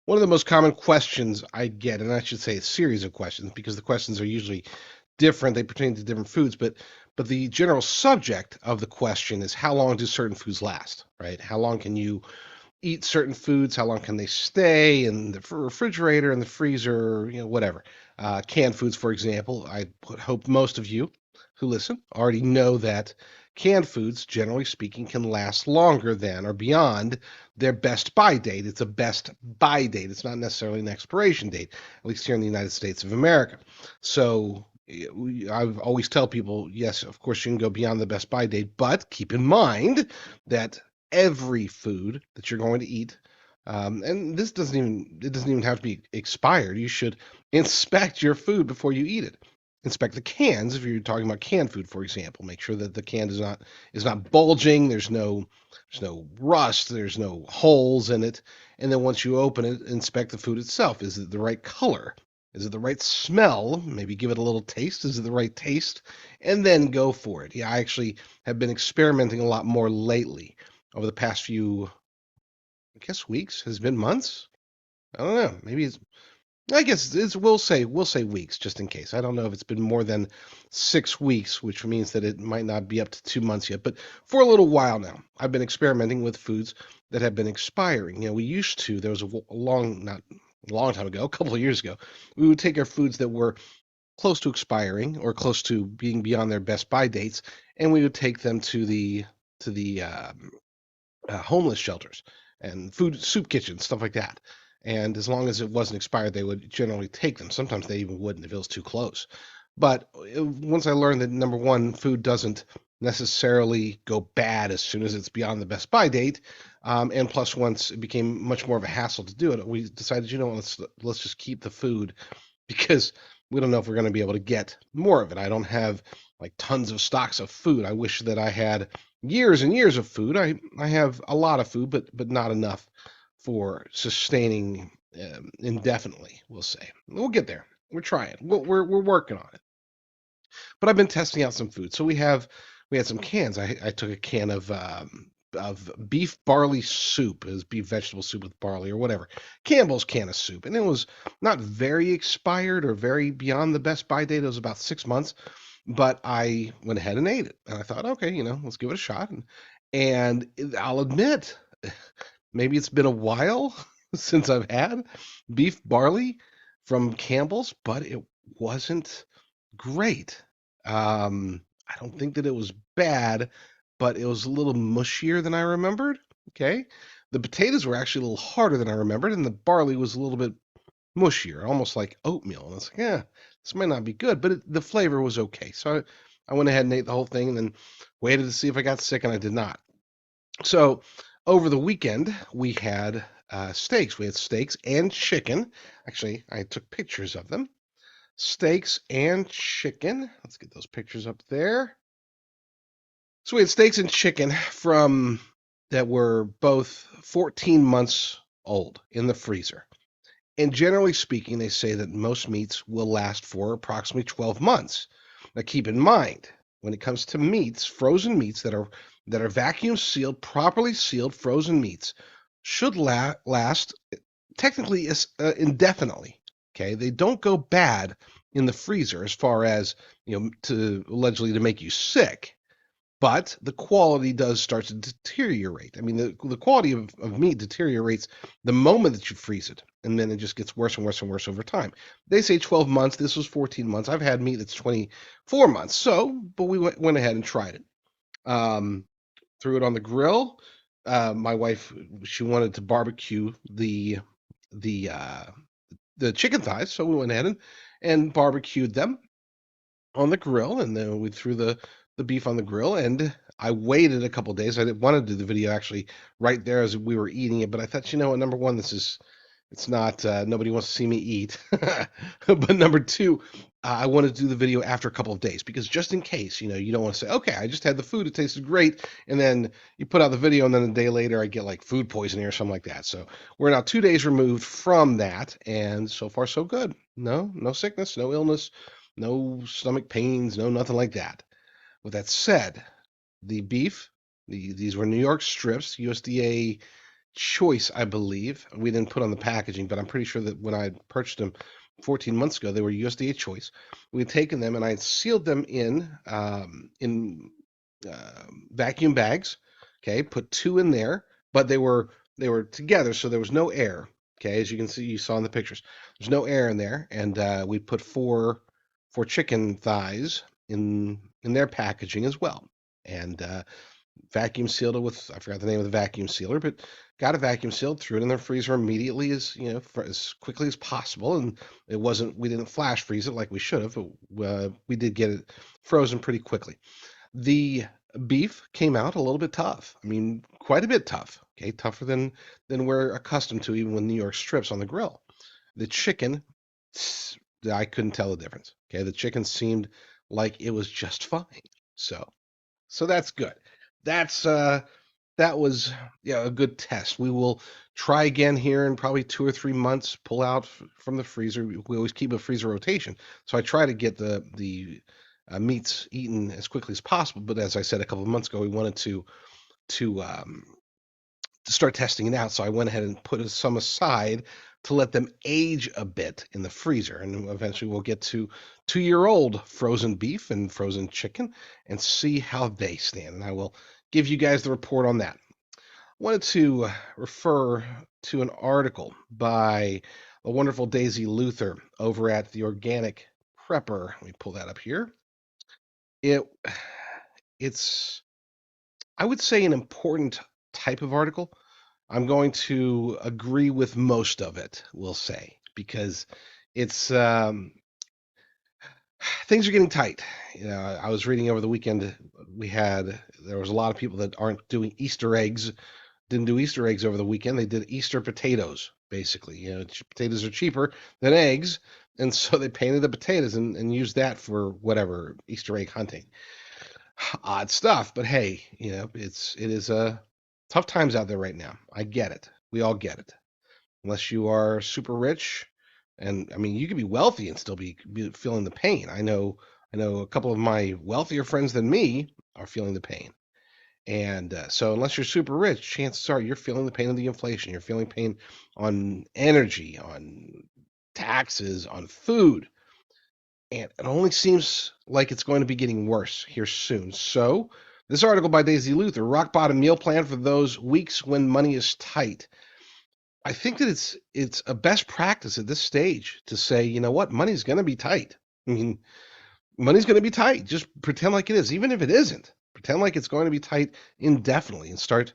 One of the most common questions I get, and I should say a series of questions because the questions are usually different, they pertain to different foods, but the general subject of the question is how long do certain foods last, right? How long can you eat certain foods? How long can they stay in the refrigerator, in the freezer, whatever. Canned foods, for example, I hope most of you who listen already know that canned foods, generally speaking, can last longer than or beyond their best buy date. It's a best buy date. It's not necessarily an expiration date, at least here in the United States of America. So I always tell people, yes, of course you can go beyond the best buy date, but keep in mind that every food that you're going to eat, and this doesn't even have to be expired. You should inspect your food before you eat it. Inspect the cans if you're talking about canned food, for example. Make sure that the can is not bulging. There's no rust. There's no holes in it. And then once you open it, inspect the food itself. Is it the right color? Is it the right smell? Maybe give it a little taste. Is it the right taste? And then go for it. Yeah, I actually have been experimenting a lot more lately over the past few, I guess, weeks. Has it been months? I don't know. Maybe it's. I guess it's. We'll say weeks just in case. I don't know if it's been more than 6 weeks, which means that it might not be up to 2 months yet. But for a little while now, I've been experimenting with foods that have been expiring. We used to. There was a long, not a long time ago, a couple of years ago, we would take our foods that were close to expiring or close to being beyond their best buy dates, and we would take them to the homeless shelters and food soup kitchens, stuff like that. And as long as it wasn't expired, they would generally take them. Sometimes they even wouldn't if it was too close. But once I learned that number one, food doesn't necessarily go bad as soon as it's beyond the best buy date, and plus once it became much more of a hassle to do it, we decided, let's just keep the food because we don't know if we're going to be able to get more of it. I don't have like tons of stocks of food. I wish that I had years and years of food. I have a lot of food, but not enough for sustaining indefinitely. We'll say we'll get there. We're trying. We're working on it. But I've been testing out some food. So we had some cans. I took a can of beef barley soup, is beef vegetable soup with barley or whatever. Campbell's can of soup, and it was not very expired or very beyond the best buy date. It was about 6 months, but I went ahead and ate it, and I thought, okay, let's give it a shot. And I'll admit, maybe it's been a while since I've had beef barley from Campbell's, but it wasn't great. I don't think that it was bad, but it was a little mushier than I remembered. Okay. The potatoes were actually a little harder than I remembered, and the barley was a little bit mushier, almost like oatmeal. And I was like, yeah, this might not be good, but the flavor was okay. So I went ahead and ate the whole thing and then waited to see if I got sick, and I did not. So over the weekend, we had steaks. We had steaks and chicken. Actually, I took pictures of them. Steaks and chicken. Let's get those pictures up there. So we had steaks and chicken from that were both 14 months old in the freezer. And generally speaking, they say that most meats will last for approximately 12 months. Now keep in mind, when it comes to meats, frozen meats that are vacuum sealed, properly sealed frozen meats should last technically indefinitely. Okay, they don't go bad in the freezer as far as to allegedly to make you sick, but the quality does start to deteriorate. I mean, the quality of meat deteriorates the moment that you freeze it, and then it just gets worse and worse and worse over time. They say 12 months. This was 14 months. I've had meat that's 24 months. So, but we went ahead and tried it. Um, Threw it on the grill. My wife, she wanted to barbecue the uh, the chicken thighs, so we went ahead and barbecued them on the grill, and then we threw the beef on the grill, and I waited a couple days. I didn't want to do the video actually right there as we were eating it, but I thought, what, number one, it's not nobody wants to see me eat, but number two, I wanted to do the video after a couple of days because just in case, you don't want to say, okay, I just had the food, it tasted great, and then you put out the video, and then a day later I get like food poisoning or something like that. So we're now 2 days removed from that, and so far so good. No sickness, no illness, no stomach pains, no nothing like that. With that said, the beef, these were New York strips, USDA choice, I believe. We didn't put on the packaging, but I'm pretty sure that when I purchased them 14 months ago, they were USDA choice. We had taken them and I had sealed them in vacuum bags. Okay, put two in there, but they were together, so there was no air. Okay, as you can see, you saw in the pictures, there's no air in there, and we put four chicken thighs in their packaging as well, and vacuum sealed it with, I forgot the name of the vacuum sealer, but got a vacuum sealed, threw it in the freezer immediately, as for as quickly as possible, and we didn't flash freeze it like we should have, but we did get it frozen pretty quickly. The beef came out a little bit tough. I mean, quite a bit tough. Okay, tougher than we're accustomed to, even with New York strips on the grill. The chicken, I couldn't tell the difference. Okay, the chicken seemed like it was just fine. So, so that's good. That's that was, yeah, a good test. We will try again here in probably 2 or 3 months. Pull out from the freezer. We always keep a freezer rotation, so I try to get the meats eaten as quickly as possible. But as I said a couple of months ago, we wanted to start testing it out. So I went ahead and put some aside to let them age a bit in the freezer. And eventually we'll get to 2-year-old frozen beef and frozen chicken and see how they stand. And I will give you guys the report on that. I wanted to refer to an article by the wonderful Daisy Luther over at the Organic Prepper. Let me pull that up here. It it's I would say an important type of article. I'm going to agree with most of it, we'll say, because it's things are getting tight. I was reading over the weekend. There was a lot of people that aren't doing Easter eggs, didn't do Easter eggs over the weekend. They did Easter potatoes, basically. Potatoes are cheaper than eggs, and so they painted the potatoes and used that for whatever Easter egg hunting. Odd stuff, but hey, it is tough times out there right now. I get it. We all get it. Unless you are super rich, and I mean, you could be wealthy and still be feeling the pain. I know a couple of my wealthier friends than me are feeling the pain. And so, unless you're super rich, chances are you're feeling the pain of the inflation. You're feeling pain on energy, on taxes, on food. And it only seems like it's going to be getting worse here soon. So, this article by Daisy Luther, Rock Bottom Meal Plan for Those Weeks When Money is Tight. I think that it's a best practice at this stage to say, you know what, money's going to be tight. I mean, money's going to be tight. Just pretend like it is, even if it isn't. Pretend like it's going to be tight indefinitely and start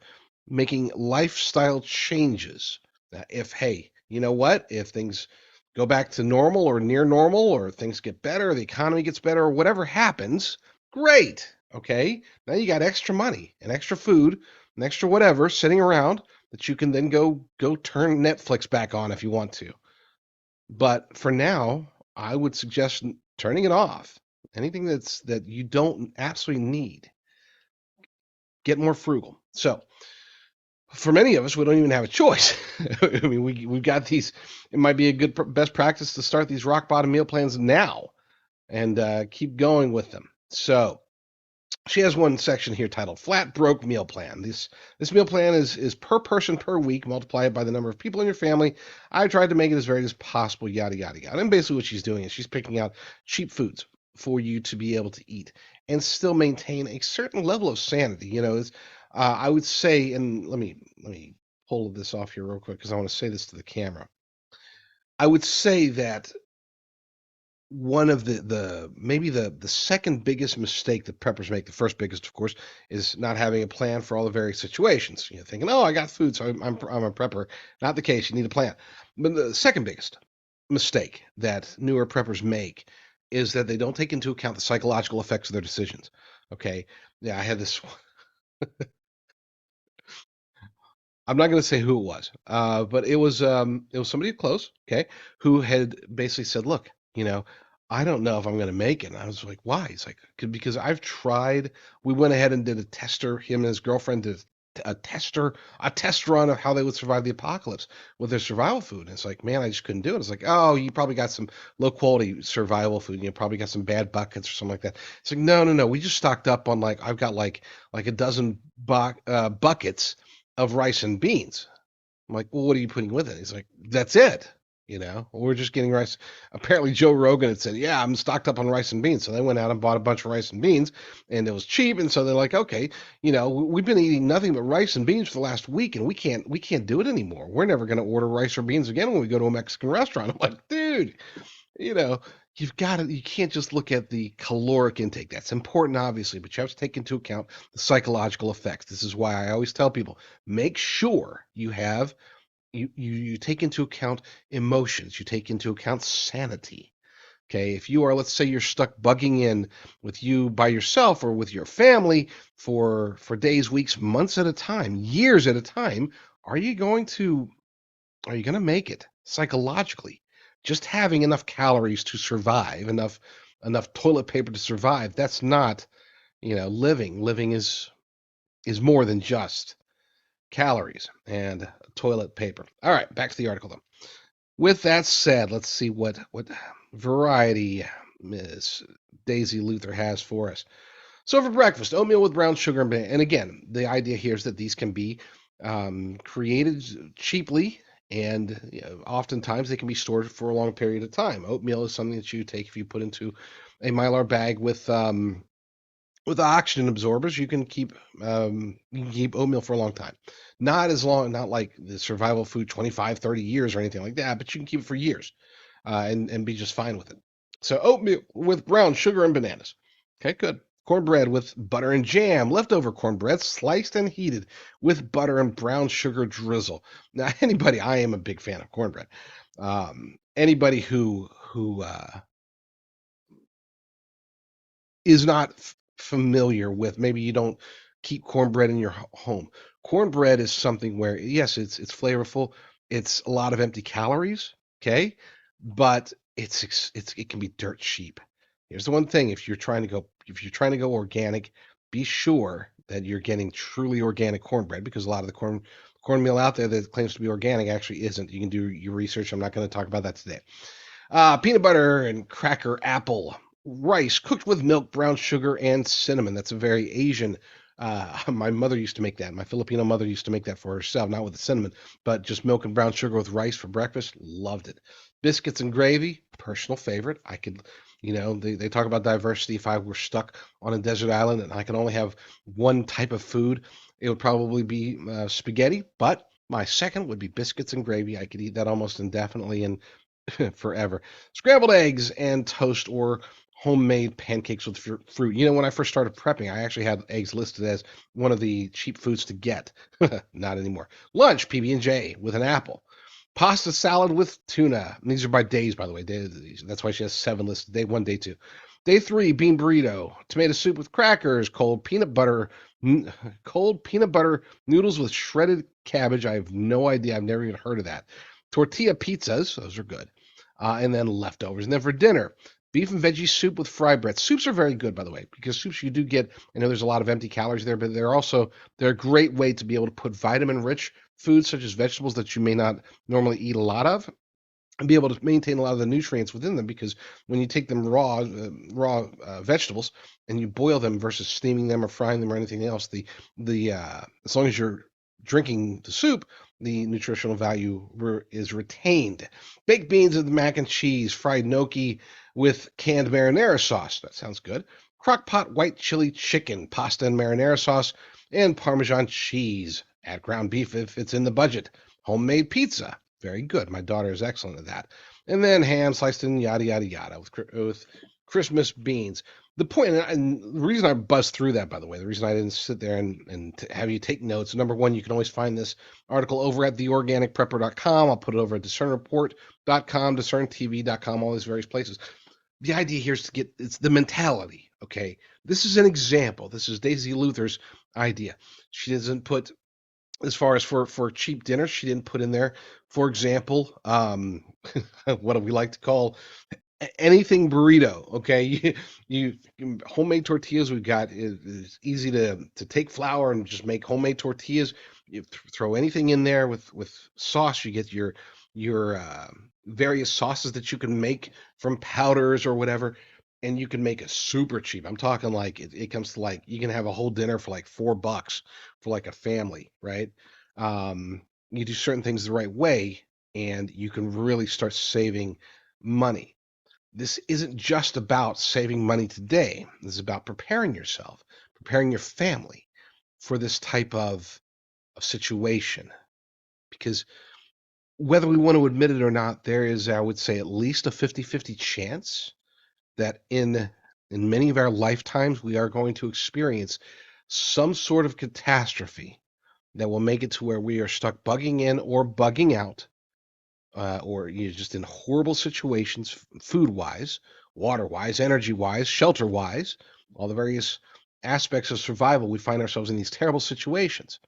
making lifestyle changes. If, hey, you know what? If things go back to normal or near normal, or things get better, the economy gets better, or whatever happens, great. Okay. Now you got extra money and extra food and extra whatever sitting around that you can then go turn Netflix back on if you want to. But for now, I would suggest turning it off. Anything that you don't absolutely need, get more frugal. So for many of us, we don't even have a choice. I mean, we've got these. It might be a good best practice to start these rock bottom meal plans now and keep going with them. So she has one section here titled "Flat Broke Meal Plan." This meal plan is per person per week. Multiply it by the number of people in your family. I tried to make it as varied as possible. Yada yada yada. And basically, what she's doing is she's picking out cheap foods for you to be able to eat and still maintain a certain level of sanity. I would say, and let me pull this off here real quick because I want to say this to the camera. I would say that one of the maybe the second biggest mistake that preppers make, the first biggest, of course, is not having a plan for all the various situations. Thinking, oh, I got food, so I'm a prepper. Not the case. You need a plan. But the second biggest mistake that newer preppers make is that they don't take into account the psychological effects of their decisions. Okay. Yeah, I had this. I'm not going to say who it was, but it was somebody close, okay, who had basically said, "Look, I don't know if I'm going to make it." And I was like, "Why?" He's like, "Because I've tried." We went ahead and did a tester. Him and his girlfriend did a test run of how they would survive the apocalypse with their survival food. And it's like, man, I just couldn't do it. It's like, oh, you probably got some low quality survival food. You probably got some bad buckets or something like that. It's like, no, no, no. We just stocked up on I've got like a dozen buckets of rice and beans. I'm like, well, what are you putting with it? He's like, that's it. We're just getting rice. Apparently, Joe Rogan had said, yeah, I'm stocked up on rice and beans. So they went out and bought a bunch of rice and beans, and it was cheap. And so they're like, okay, we've been eating nothing but rice and beans for the last week, and we can't do it anymore. We're never going to order rice or beans again when we go to a Mexican restaurant. I'm like, dude, you know, you can't just look at the caloric intake. That's important, obviously, but you have to take into account the psychological effects. This is why I always tell people, make sure you take into account emotions, you take into account sanity. Okay, if you are, let's say you're stuck bugging in with you by yourself or with your family for days, weeks, months at a time, years at a time, are you going to are you going to make it psychologically? Just having enough calories to survive, enough toilet paper to survive, that's not, living. Living is more than just calories and toilet paper. All right, back to the article though. With that said, let's see what variety Miss Daisy Luther has for us. So for breakfast, oatmeal with brown sugar and banana. And again, the idea here is that these can be created cheaply, and oftentimes they can be stored for a long period of time. Oatmeal is something that you take if you put into a Mylar bag with oxygen absorbers. You can keep oatmeal for a long time. Not as long, not like the survival food 25, 30 years or anything like that, but you can keep it for years and be just fine with it. So oatmeal with brown sugar and bananas. Okay, good. Cornbread with butter and jam. Leftover cornbread sliced and heated with butter and brown sugar drizzle. Now, I am a big fan of cornbread. Anybody who is not familiar with, maybe you don't keep cornbread in your home. Cornbread is something where, yes, it's flavorful. It's a lot of empty calories, okay? But it can be dirt cheap. Here's the one thing: if you're trying to go organic, be sure that you're getting truly organic cornbread, because a lot of the cornmeal out there that claims to be organic actually isn't. You can do your research. I'm not going to talk about that today. Peanut butter and cracker apple rice cooked with milk, brown sugar, and cinnamon. That's a very Asian. My mother used to make that. My Filipino mother used to make that for herself, not with the cinnamon, but just milk and brown sugar with rice for breakfast. Loved it. Biscuits and gravy, personal favorite. I could, they talk about diversity. If I were stuck on a desert island and I could only have one type of food, it would probably be spaghetti. But my second would be biscuits and gravy. I could eat that almost indefinitely and forever. Scrambled eggs and toast or homemade pancakes with fruit. When I first started prepping, I actually had eggs listed as one of the cheap foods to get. Not anymore. Lunch, PB&J with an apple. Pasta salad with tuna. And these are by days, by the way. That's why she has 7 listed. Day 1, day 2. Day 3, bean burrito. Tomato soup with crackers. Cold peanut butter noodles with shredded cabbage. I have no idea. I've never even heard of that. Tortilla pizzas. Those are good. And then leftovers. And then for dinner, beef and veggie soup with fry bread. Soups are very good, by the way, because soups you do get, I know there's a lot of empty calories there, but they're a great way to be able to put vitamin-rich foods such as vegetables that you may not normally eat a lot of, and be able to maintain a lot of the nutrients within them. Because when you take them raw vegetables and you boil them versus steaming them or frying them or anything else, the as long as you're drinking the soup, the nutritional value is retained. Baked beans with mac and cheese, fried gnocchi with canned marinara sauce. That sounds good. Crock pot white chili chicken, pasta and marinara sauce, and Parmesan cheese. Add ground beef if it's in the budget. Homemade pizza. Very good. My daughter is excellent at that. And then ham sliced in yada, yada, yada with Christmas beans. The point, and the reason I buzzed through that, by the way, the reason I didn't sit there and have you take notes, number one, you can always find this article over at theorganicprepper.com. I'll put it over at discernreport.com, discerntv.com, all these various places. The idea here is it's the mentality, okay? This is an example. This is Daisy Luther's idea. She doesn't put, as far as for cheap dinners, she didn't put in there, for example, what do we like to call anything burrito. Okay, homemade tortillas. We've got, it's easy to take flour and just make homemade tortillas. You throw anything in there with sauce. You get your various sauces that you can make from powders or whatever, and you can make it super cheap. I'm talking like it comes to, like, you can have a whole dinner for like $4 for like a family, right? you do certain things the right way, and you can really start saving money. This isn't just about saving money today. This is about preparing yourself, preparing your family for this type of situation. Because whether we want to admit it or not, there is, I would say, at least a 50-50 chance that in many of our lifetimes we are going to experience some sort of catastrophe that will make it to where we are stuck bugging in or bugging out, or just in horrible situations, food-wise, water-wise, energy-wise, shelter-wise, all the various aspects of survival. We find ourselves in these terrible situations.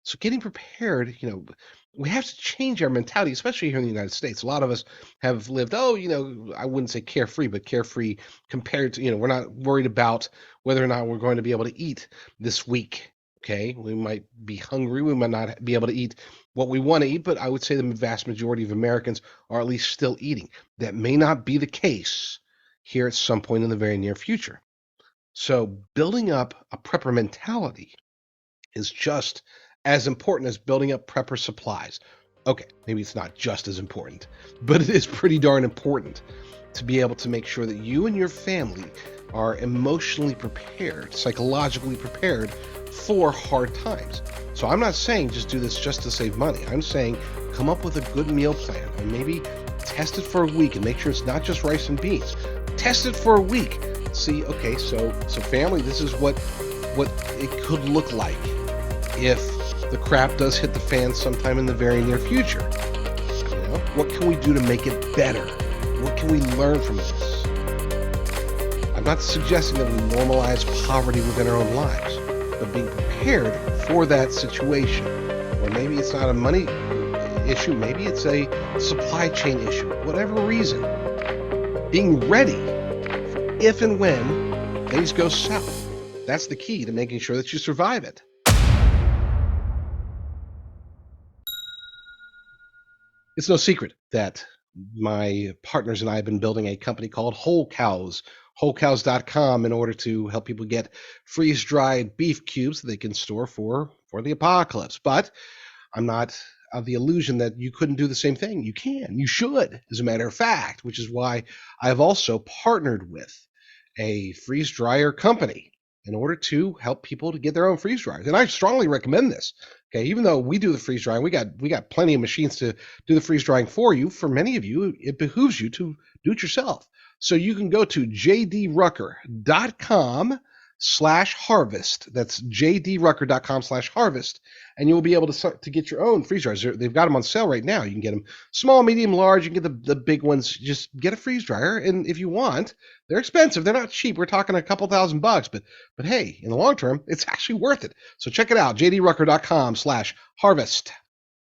So getting prepared, we have to change our mentality, especially here in the United States. A lot of us have lived, I wouldn't say carefree, but carefree compared to, we're not worried about whether or not we're going to be able to eat this week. Okay. We might be hungry. We might not be able to eat what we want to eat, but I would say the vast majority of Americans are at least still eating. That may not be the case here at some point in the very near future. So building up a prepper mentality is just as important as building up prepper supplies. Okay, maybe it's not just as important, but it is pretty darn important to be able to make sure that you and your family are emotionally prepared, psychologically prepared for hard times. So I'm not saying just do this just to save money. I'm saying come up with a good meal plan and maybe test it for a week and make sure it's not just rice and beans. Test it for a week. See, okay, so family, this is what it could look like if the crap does hit the fan sometime in the very near future. What can we do to make it better? What can we learn from this? I'm not suggesting that we normalize poverty within our own lives, but being prepared for that situation. Or maybe it's not a money issue, maybe it's a supply chain issue, whatever reason. Being ready for if and when things go south. That's the key to making sure that you survive it. It's no secret that my partners and I have been building a company called Whole Cows, wholecows.com, in order to help people get freeze-dried beef cubes that they can store for the apocalypse. But I'm not of the illusion that you couldn't do the same thing. You can. You should, as a matter of fact, which is why I've also partnered with a freeze dryer company in order to help people to get their own freeze dryers. And I strongly recommend this. Okay, even though we do the freeze drying, we got plenty of machines to do the freeze drying for you. For many of you, it behooves you to do it yourself. So you can go to jdrucker.com/harvest. That's jdrucker.com/harvest, and you will be able to get your own freeze dryers. They've got them on sale right now. You can get them small, medium, large. You can get the big ones. Just get a freeze dryer, and if you want, they're expensive. They're not cheap. We're talking a couple $1,000, but hey, in the long term, it's actually worth it. So check it out, jdrucker.com/harvest.